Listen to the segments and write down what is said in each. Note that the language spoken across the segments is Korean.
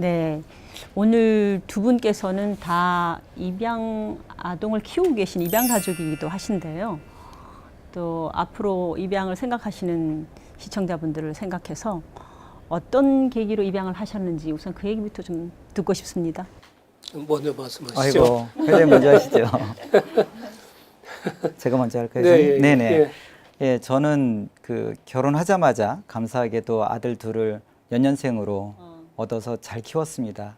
네, 오늘 두 분께서는 다 입양 아동을 키우고 계신 입양 가족이기도 하신데요. 또 앞으로 입양을 생각하시는 시청자분들을 생각해서 어떤 계기로 입양을 하셨는지 우선 그 얘기부터 좀 듣고 싶습니다. 먼저 말씀하시죠. 아이고, 회장님 먼저 하시죠. 제가 먼저 할까요? 네, 네네. 예. 예, 저는 그 결혼하자마자 감사하게도 아들 둘을 연년생으로 얻어서 잘 키웠습니다.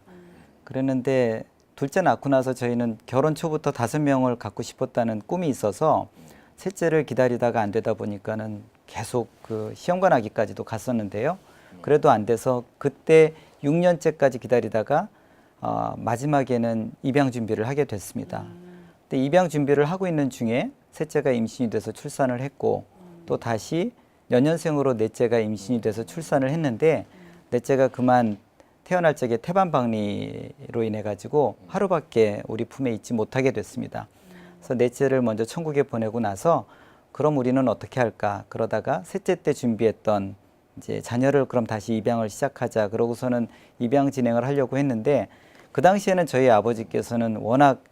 그랬는데 둘째 낳고 나서 저희는 결혼 초부터 5명을 갖고 싶었다는 꿈이 있어서 셋째를 기다리다가 안 되다 보니까는 계속 그 시험관 하기까지도 갔었는데요. 그래도 안 돼서 그때 6년째까지 기다리다가 마지막에는 입양 준비를 하게 됐습니다. 근데 입양 준비를 하고 있는 중에 셋째가 임신이 돼서 출산을 했고 또 다시 연년생으로 넷째가 임신이 돼서 출산을 했는데 넷째가 그만 태어날 적에 태반박리로 인해 가지고 하루밖에 우리 품에 있지 못하게 됐습니다. 그래서 넷째를 먼저 천국에 보내고 나서 그럼 우리는 어떻게 할까? 그러다가 셋째 때 준비했던 이제 자녀를 그럼 다시 입양을 시작하자. 그러고서는 입양 진행을 하려고 했는데 그 당시에는 저희 아버지께서는 워낙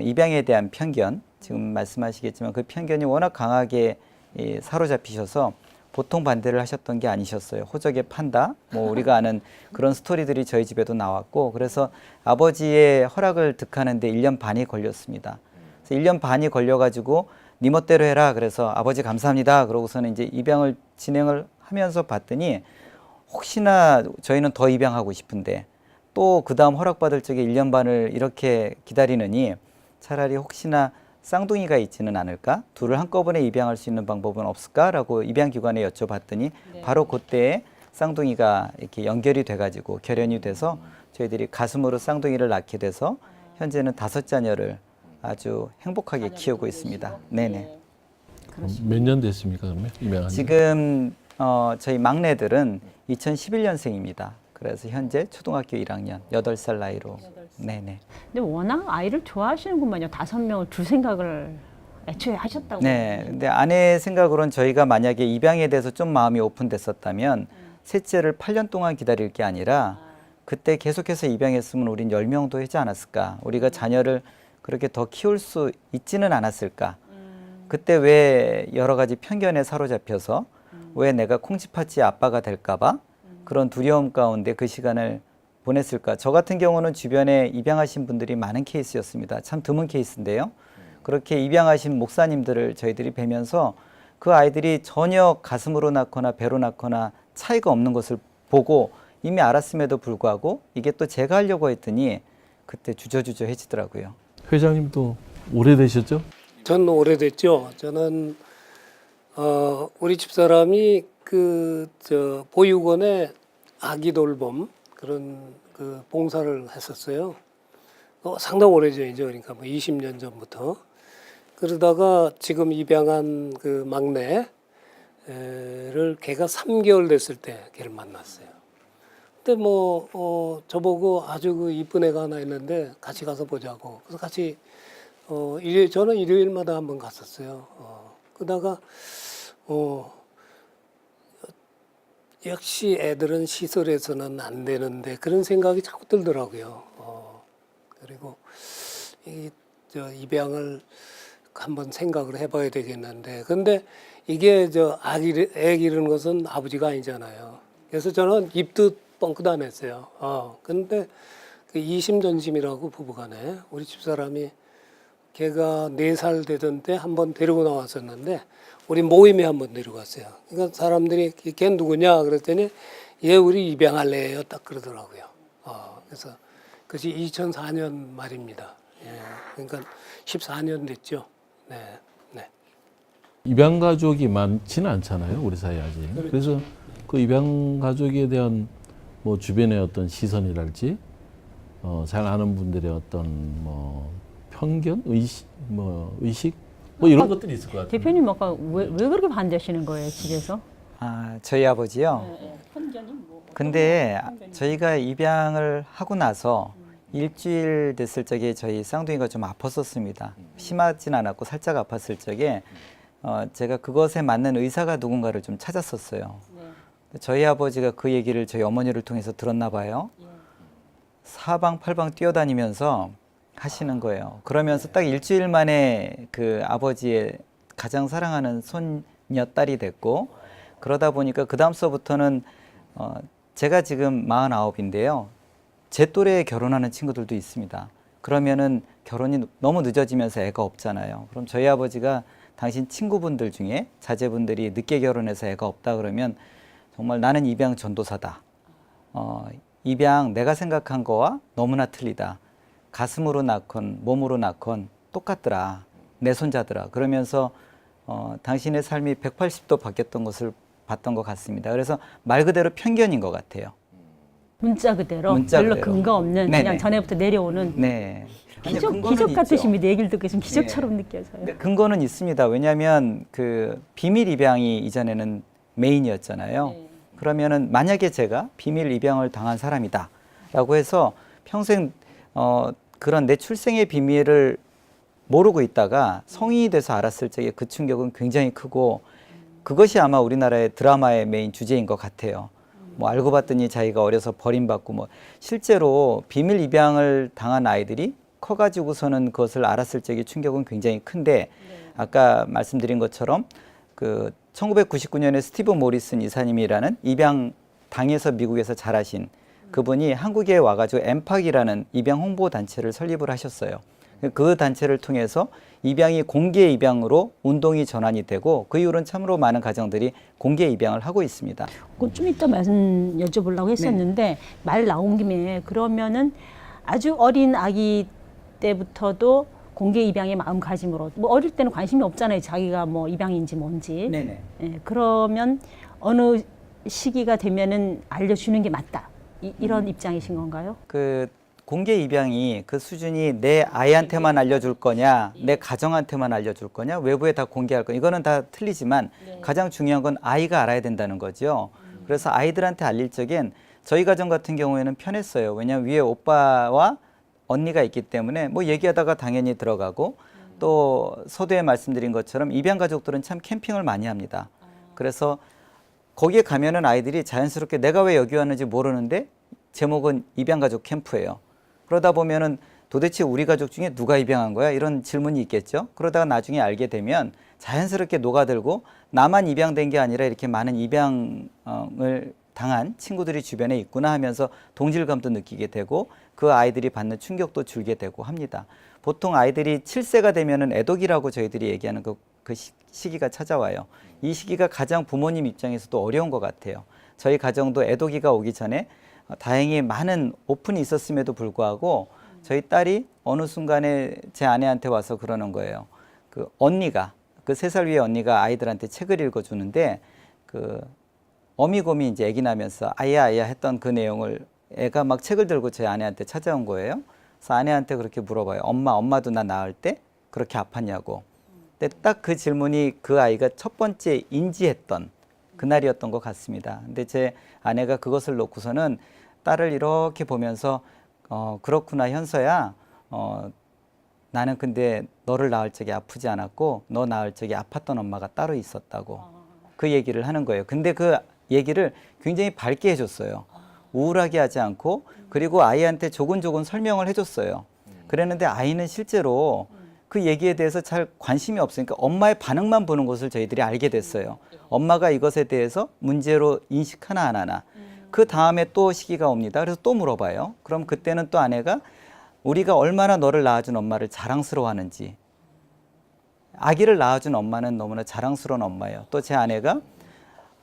입양에 대한 편견, 지금 말씀하시겠지만 그 편견이 워낙 강하게 사로잡히셔서 보통 반대를 하셨던 게 아니셨어요. 호적에 판다. 뭐 우리가 아는 그런 스토리들이 저희 집에도 나왔고 그래서 아버지의 허락을 득하는데 1년 반이 걸렸습니다. 그래서 1년 반이 걸려가지고 네 멋대로 해라. 그래서 아버지 감사합니다. 그러고서는 이제 입양을 진행을 하면서 봤더니 혹시나 저희는 더 입양하고 싶은데 또 그 다음 허락받을 적에 1년 반을 이렇게 기다리느니 차라리 혹시나 쌍둥이가 있지는 않을까? 둘을 한꺼번에 입양할 수 있는 방법은 없을까라고 입양기관에 여쭤봤더니 네. 바로 그때에 쌍둥이가 이렇게 연결이 돼가지고 결연이 돼서 저희들이 가슴으로 쌍둥이를 낳게 돼서 현재는 5자녀를 아주 행복하게 키우고 있습니다. 네네. 몇 년 됐습니까, 그러면 입양한 지? 지금 저희 막내들은 2011년생입니다. 그래서 현재 초등학교 1학년 8살 나이로. 네네. 근데 워낙 아이를 좋아하시는구만요. 5명을 둘 생각을 애초에 하셨다고. 네. 근데 아내 생각으로는 저희가 만약에 입양에 대해서 좀 마음이 오픈됐었다면 셋째를 8년 동안 기다릴 게 아니라 그때 계속해서 입양했으면 우린 10명도 하지 않았을까? 우리가 자녀를 그렇게 더 키울 수 있지는 않았을까? 그때 왜 여러 가지 편견에 사로잡혀서 왜 내가 콩쥐팥쥐 아빠가 될까봐 그런 두려움 가운데 그 시간을 보냈을까? 저 같은 경우는 주변에 입양하신 분들이 많은 케이스였습니다. 참 드문 케이스인데요. 그렇게 입양하신 목사님들을 저희들이 뵈면서 그 아이들이 전혀 가슴으로 낳거나 배로 낳거나 차이가 없는 것을 보고 이미 알았음에도 불구하고 이게 또 제가 하려고 했더니 그때 주저주저해지더라고요. 회장님도 오래되셨죠? 전 오래됐죠. 저는 우리 집사람이 보육원에 아기 돌봄 그런 그 봉사를 했었어요. 상당 오래전이죠. 그러니까 뭐 20년 전부터. 그러다가 지금 입양한 그 막내를 걔가 3개월 됐을 때 걔를 만났어요. 그때 저보고 아주 그 이쁜 애가 하나 있는데 같이 가서 보자고. 그래서 같이 저는 일요일마다 한번 갔었어요. 그러다가 역시 애들은 시설에서는 안 되는데 그런 생각이 자꾸 들더라고요. 그리고 입양을 한번 생각을 해봐야 되겠는데, 근데 이게 애 기르는 것은 아버지가 아니잖아요. 그래서 저는 입도 뻥끗 안 했어요. 근데 그 이심전심이라고 부부간에 우리 집사람이 걔가 4살 되던 때 한번 데리고 나왔었는데 우리 모임에 한번 데려갔어요. 그러니까 사람들이 걔 누구냐 그랬더니 얘 우리 입양할래요 딱 그러더라고요. 그래서 그것이 2004년 말입니다. 예, 그러니까 14년 됐죠. 네, 네. 입양 가족이 많지는 않잖아요, 우리 사회에 아직. 그렇죠. 그래서 그 입양 가족에 대한 뭐 주변의 어떤 시선이랄지, 잘 아는 분들의 어떤 뭐 편견, 의식, 뭐 이런 것들이 있을 것 같아요. 대표님 아까 왜 그렇게 반대하시는 거예요, 집에서? 저희 아버지요. 편견이 뭐? 근데 저희가 입양을 하고 나서 일주일 됐을 적에 저희 쌍둥이가 좀 아팠었습니다. 심하진 않았고 살짝 아팠을 적에 제가 그것에 맞는 의사가 누군가를 좀 찾았었어요. 저희 아버지가 그 얘기를 저희 어머니를 통해서 들었나 봐요. 사방팔방 뛰어다니면서 하시는 거예요. 그러면서 딱 일주일 만에 그 아버지의 가장 사랑하는 손녀딸이 됐고, 그러다 보니까 그 다음서부터는 제가 지금 49인데요. 제 또래에 결혼하는 친구들도 있습니다. 그러면은 결혼이 너무 늦어지면서 애가 없잖아요. 그럼 저희 아버지가 당신 친구분들 중에 자제분들이 늦게 결혼해서 애가 없다 그러면 정말 나는 입양 전도사다. 입양 내가 생각한 거와 너무나 틀리다. 가슴으로 낳건 몸으로 낳건 똑같더라. 내 손자더라. 그러면서 당신의 삶이 180도 바뀌었던 것을 봤던 것 같습니다. 그래서 말 그대로 편견인 것 같아요. 문자 그대로 문자 별로 그대로. 근거 없는 네네. 그냥 전에부터 내려오는 네. 기적, 근거는 기적 있죠. 같으십니다. 얘기를 듣고 있으면 기적처럼 느껴져요. 네, 근거는 있습니다. 왜냐하면 그 비밀 입양이 이전에는 메인이었잖아요. 네. 그러면은 만약에 제가 비밀 입양을 당한 사람이다라고 해서 평생 그런 내 출생의 비밀을 모르고 있다가 성인이 돼서 알았을 적에 그 충격은 굉장히 크고 그것이 아마 우리나라의 드라마의 메인 주제인 것 같아요. 뭐 알고 봤더니 자기가 어려서 버림받고 뭐 실제로 비밀 입양을 당한 아이들이 커가지고서는 그것을 알았을 적의 충격은 굉장히 큰데 아까 말씀드린 것처럼 그 1999년에 스티브 모리슨 이사님이라는 입양 당해서 미국에서 자라신 그분이 한국에 와가지고 엠팍이라는 입양 홍보 단체를 설립을 하셨어요. 그 단체를 통해서 입양이 공개 입양으로 운동이 전환이 되고 그 이후로는 참으로 많은 가정들이 공개 입양을 하고 있습니다. 그건 좀 이따 말씀 여쭤보려고 했었는데 말 나온 김에 그러면은 아주 어린 아기 때부터도 공개 입양의 마음가짐으로 뭐 어릴 때는 관심이 없잖아요. 자기가 뭐 입양인지 뭔지. 네네. 예, 그러면 어느 시기가 되면은 알려주는 게 맞다. 이런 입장이신 건가요? 그 공개 입양이 그 수준이 내 아이한테만 알려줄 거냐, 내 가정한테만 알려줄 거냐, 외부에 다 공개할 거냐, 이거는 다 틀리지만 가장 중요한 건 아이가 알아야 된다는 거죠. 그래서 아이들한테 알릴 적엔 저희 가정 같은 경우에는 편했어요. 왜냐하면 위에 오빠와 언니가 있기 때문에 뭐 얘기하다가 당연히 들어가고 또 서두에 말씀드린 것처럼 입양 가족들은 참 캠핑을 많이 합니다. 그래서 거기에 가면은 아이들이 자연스럽게 내가 왜 여기 왔는지 모르는데 제목은 입양 가족 캠프예요. 그러다 보면은 도대체 우리 가족 중에 누가 입양한 거야? 이런 질문이 있겠죠. 그러다가 나중에 알게 되면 자연스럽게 녹아들고 나만 입양된 게 아니라 이렇게 많은 입양을 당한 친구들이 주변에 있구나 하면서 동질감도 느끼게 되고 그 아이들이 받는 충격도 줄게 되고 합니다. 보통 아이들이 7세가 되면은 애독이라고 저희들이 얘기하는 그 시기가 찾아와요. 이 시기가 가장 부모님 입장에서도 어려운 것 같아요. 저희 가정도 애독이가 오기 전에 다행히 많은 오픈이 있었음에도 불구하고 저희 딸이 어느 순간에 제 아내한테 와서 그러는 거예요. 그 언니가 그 3살 위의 언니가 아이들한테 책을 읽어주는데 그 어미곰이 이제 아기 나면서 아야 했던 그 내용을 애가 막 책을 들고 제 아내한테 찾아온 거예요. 그래서 아내한테 그렇게 물어봐요. 엄마도 나 낳을 때 그렇게 아팠냐고. 근데 딱 그 질문이 그 아이가 첫 번째 인지했던 그날이었던 것 같습니다. 근데 제 아내가 그것을 놓고서는 딸을 이렇게 보면서 그렇구나 현서야. 나는 근데 너를 낳을 적에 아프지 않았고 너 낳을 적에 아팠던 엄마가 따로 있었다고 그 얘기를 하는 거예요. 근데 그 얘기를 굉장히 밝게 해줬어요. 우울하게 하지 않고 그리고 아이한테 조곤조곤 설명을 해줬어요. 그랬는데 아이는 실제로 그 얘기에 대해서 잘 관심이 없으니까 엄마의 반응만 보는 것을 저희들이 알게 됐어요. 엄마가 이것에 대해서 문제로 인식하나 안 하나. 그 다음에 또 시기가 옵니다. 그래서 또 물어봐요. 그럼 그때는 또 아내가 우리가 얼마나 너를 낳아준 엄마를 자랑스러워하는지. 아기를 낳아준 엄마는 너무나 자랑스러운 엄마예요. 또 제 아내가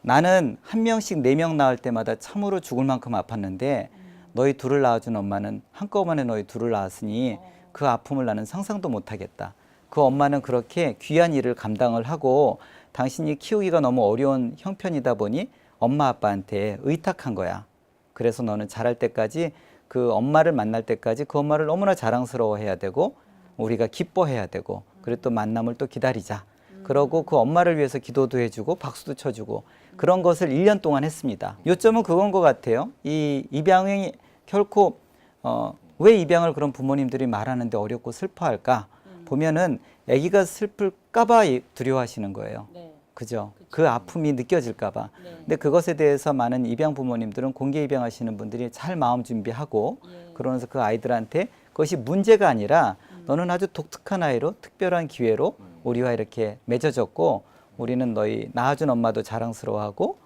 나는 1명씩 4명 낳을 때마다 참으로 죽을 만큼 아팠는데 너희 둘을 낳아준 엄마는 한꺼번에 너희 둘을 낳았으니 그 아픔을 나는 상상도 못하겠다. 그 엄마는 그렇게 귀한 일을 감당을 하고 당신이 키우기가 너무 어려운 형편이다 보니 엄마 아빠한테 의탁한 거야. 그래서 너는 자랄 때까지 그 엄마를 만날 때까지 그 엄마를 너무나 자랑스러워해야 되고 우리가 기뻐해야 되고 그리고 또 만남을 또 기다리자. 그러고 그 엄마를 위해서 기도도 해주고 박수도 쳐주고 그런 것을 1년 동안 했습니다. 요점은 그건 것 같아요. 이 입양이 결코 왜 입양을 그런 부모님들이 말하는데 어렵고 슬퍼할까? 보면은 아기가 슬플까 봐 두려워하시는 거예요. 그죠? 그 아픔이 느껴질까봐. 근데 그것에 대해서 많은 입양 부모님들은 공개 입양하시는 분들이 잘 마음 준비하고 그러면서 그 아이들한테 그것이 문제가 아니라 너는 아주 독특한 아이로 특별한 기회로 우리와 이렇게 맺어졌고 우리는 너희 낳아준 엄마도 자랑스러워하고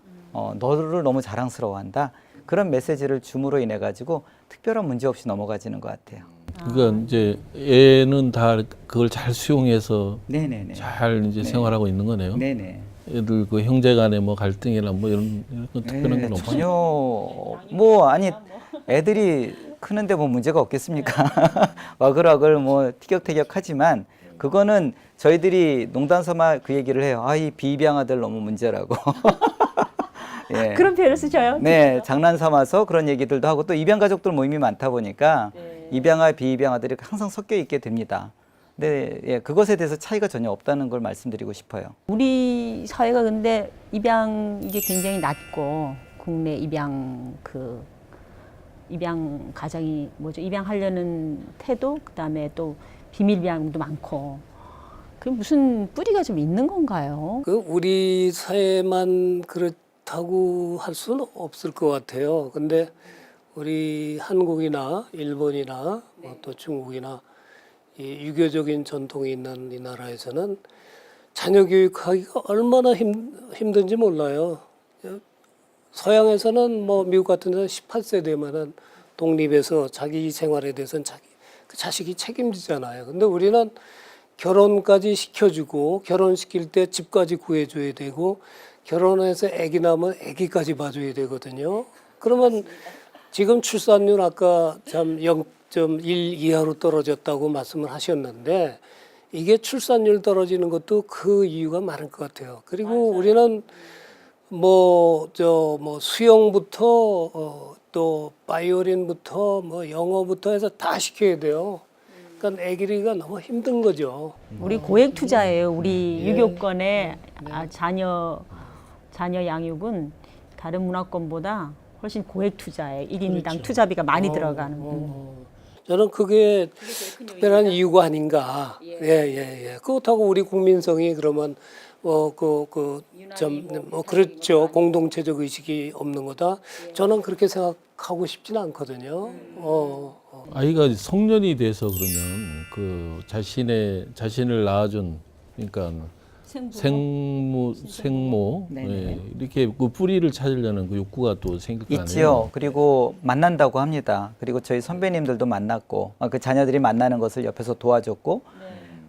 너를 너무 자랑스러워한다. 그런 메시지를 줌으로 인해 가지고 특별한 문제 없이 넘어가지는 것 같아요. 그러니까 이제 애는 다 그걸 잘 수용해서 네네네. 잘 이제 네. 생활하고 있는 거네요. 네네. 애들 그 형제간에 뭐 갈등이나 뭐 이런 건 특별한 건 없어요. 전혀 뭐 아니 애들이 크는데 뭐 문제가 없겠습니까? 와글와글 뭐 티격태격하지만 그거는 저희들이 농담삼아 그 얘기를 해요. 아, 이 비입양 아들 너무 문제라고. 예. 그런 표현을 쓰셔요? 네, 장난 삼아서 그런 얘기들도 하고 또 입양 가족들 모임이 많다 보니까 입양아 비입양아들이 항상 섞여 있게 됩니다. 근데 예, 그것에 대해서 차이가 전혀 없다는 걸 말씀드리고 싶어요. 우리 사회가 근데 입양 이게 굉장히 낮고 국내 입양 가정이 뭐죠? 입양하려는 태도, 그다음에 또 비밀 입양도 많고. 그 무슨 뿌리가 좀 있는 건가요? 그 우리 사회만 그렇다고 할 수는 없을 것 같아요. 근데 우리 한국이나 일본이나 또 중국이나 이 유교적인 전통이 있는 이 나라에서는 자녀 교육하기가 얼마나 힘든지 몰라요. 서양에서는 뭐 미국 같은 데서 18세 되면은 독립해서 자기 생활에 대해서는 그 자식이 책임지잖아요. 근데 우리는 결혼까지 시켜주고 결혼시킬 때 집까지 구해줘야 되고 결혼해서 아기 낳으면 아기까지 봐줘야 되거든요. 그러면 지금 출산율 아까 참 0.1 이하로 떨어졌다고 말씀을 하셨는데 이게 출산율 떨어지는 것도 그 이유가 많을 것 같아요. 그리고 우리는 뭐 수영부터 또 바이올린부터 뭐 영어부터 해서 다 시켜야 돼요. 그러니까 애기리가 너무 힘든 거죠. 우리 고액 투자예요. 우리 유교권의 자녀 양육은 다른 문화권보다 훨씬 고액 투자예요. 1인당 투자비가 많이 들어가는. 저는 그게 특별한 이유가 아닌가. 예. 그렇다고 우리 국민성이 그러면 그렇죠. 공동체적 의식이 없는 거다. 저는 그렇게 생각하고 싶지는 않거든요. 아이가 성년이 돼서 그러면 그 자신을 낳아준 그러니까 생모 예, 이렇게 그 뿌리를 찾으려는 그 욕구가 또 생길 거 아니에요? 있지요. 그리고 만난다고 합니다. 그리고 저희 선배님들도 만났고 그 자녀들이 만나는 것을 옆에서 도와줬고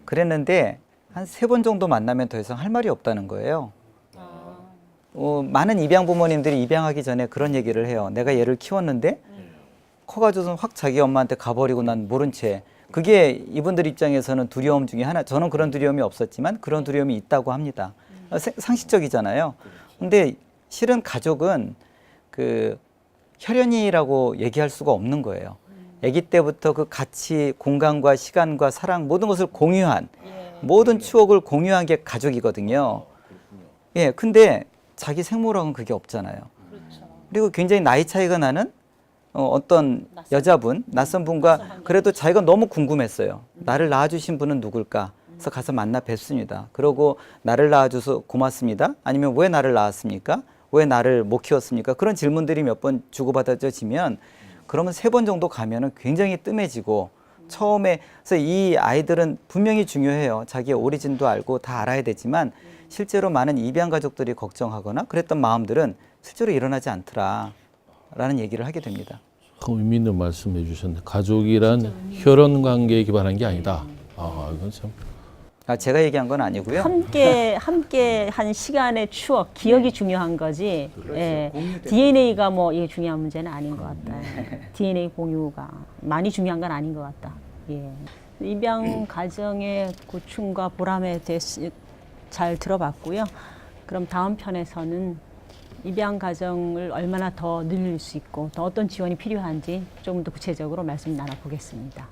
그랬는데 한 3번 정도 만나면 더 이상 할 말이 없다는 거예요. 많은 입양 부모님들이 입양하기 전에 그런 얘기를 해요. 내가 얘를 키웠는데 커가지고선 확 자기 엄마한테 가버리고 난 모른 채. 그게 이분들 입장에서는 두려움 중에 하나. 저는 그런 두려움이 없었지만 그런 두려움이 있다고 합니다. 상식적이잖아요. 근데 실은 가족은 그 혈연이라고 얘기할 수가 없는 거예요. 아기 때부터 그 같이 공간과 시간과 사랑 모든 것을 공유한 모든 추억을 공유한 게 가족이거든요. 예, 근데 자기 생모랑은 그게 없잖아요. 그리고 굉장히 나이 차이가 나는 어떤 여자분, 낯선 분과 그래도 자기가 너무 궁금했어요. 나를 낳아주신 분은 누굴까? 그래서 가서 만나 뵙습니다. 그러고 나를 낳아줘서 고맙습니다. 아니면 왜 나를 낳았습니까? 왜 나를 못 키웠습니까? 그런 질문들이 몇 번 주고받아지면 그러면 3번 정도 가면은 굉장히 뜸해지고 처음에 그래서 이 아이들은 분명히 중요해요. 자기의 오리진도 알고 다 알아야 되지만 실제로 많은 입양 가족들이 걱정하거나 그랬던 마음들은 실제로 일어나지 않더라라는 얘기를 하게 됩니다. 의미 있는 말씀해 주셨는데 가족이란 혈연 관계에 기반한 게 아니다. 이건 참. 제가 얘기한 건 아니고요. 함께 한 시간의 추억, 기억이 중요한 거지. 예, DNA가 뭐 이게 중요한 문제는 아닌 것 같다. DNA 공유가 많이 중요한 건 아닌 것 같다. 예. 입양 가정의 고충과 보람에 대해서 잘 들어봤고요. 그럼 다음 편에서는 입양 가정을 얼마나 더 늘릴 수 있고 또 어떤 지원이 필요한지 조금 더 구체적으로 말씀 나눠보겠습니다.